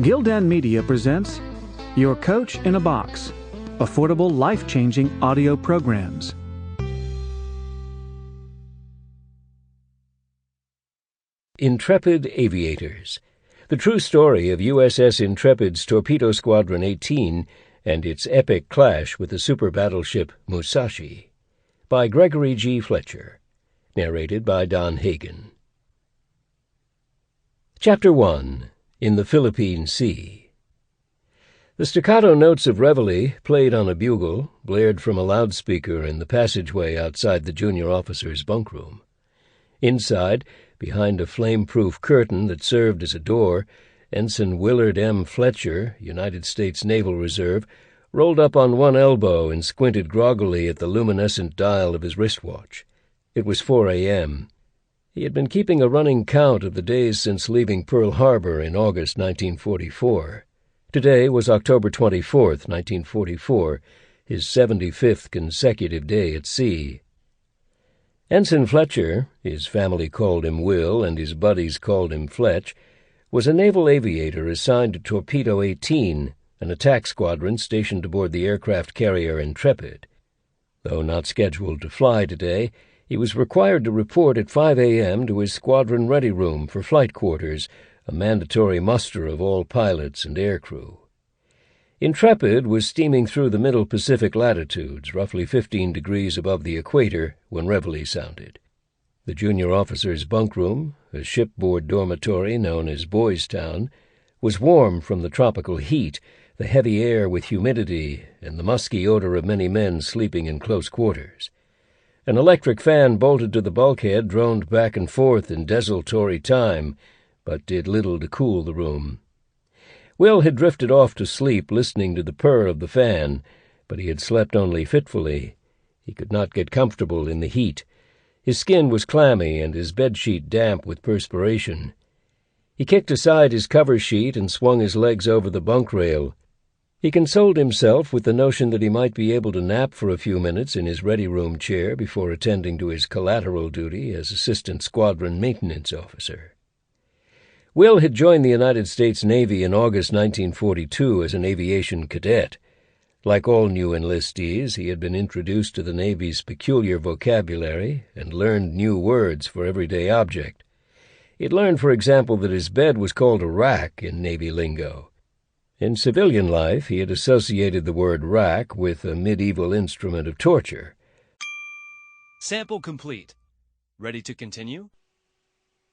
Gildan Media presents Your Coach in a Box, affordable, life-changing audio programs. Intrepid Aviators, the true story of U.S.S. Intrepid's Torpedo Squadron 18 and its epic clash with the super-battleship Musashi, by Gregory G. Fletcher, narrated by Don Hagen. Chapter 1. In the Philippine Sea. The staccato notes of reveille, played on a bugle, blared from a loudspeaker in the passageway outside the junior officer's bunkroom. Inside, behind a flame-proof curtain that served as a door, Ensign Willard M. Fletcher, United States Naval Reserve, rolled up on one elbow and squinted groggily at the luminescent dial of his wristwatch. It was 4 a.m. He had been keeping a running count of the days since leaving Pearl Harbor in August 1944. Today was October 24th, 1944, his 75th consecutive day at sea. Ensign Fletcher, his family called him Will and his buddies called him Fletch, was a naval aviator assigned to Torpedo 18, an attack squadron stationed aboard the aircraft carrier Intrepid. Though not scheduled to fly today, he was required to report at 5 a.m. to his squadron ready room for flight quarters, a mandatory muster of all pilots and aircrew. Intrepid was steaming through the middle Pacific latitudes, roughly 15 degrees above the equator, when reveille sounded. The junior officer's bunkroom, a shipboard dormitory known as Boys Town, was warm from the tropical heat, the heavy air with humidity, and the musky odor of many men sleeping in close quarters. An electric fan bolted to the bulkhead droned back and forth in desultory time, but did little to cool the room. Will had drifted off to sleep listening to the purr of the fan, but he had slept only fitfully. He could not get comfortable in the heat. His skin was clammy and his bedsheet damp with perspiration. He kicked aside his cover sheet and swung his legs over the bunk rail. He consoled himself with the notion that he might be able to nap for a few minutes in his ready-room chair before attending to his collateral duty as Assistant Squadron Maintenance Officer. Will had joined the United States Navy in August 1942 as an aviation cadet. Like all new enlistees, he had been introduced to the Navy's peculiar vocabulary and learned new words for everyday object. He had learned, for example, that his bed was called a rack in Navy lingo. In civilian life, he had associated the word rack with a medieval instrument of torture. Sample complete. Ready to continue?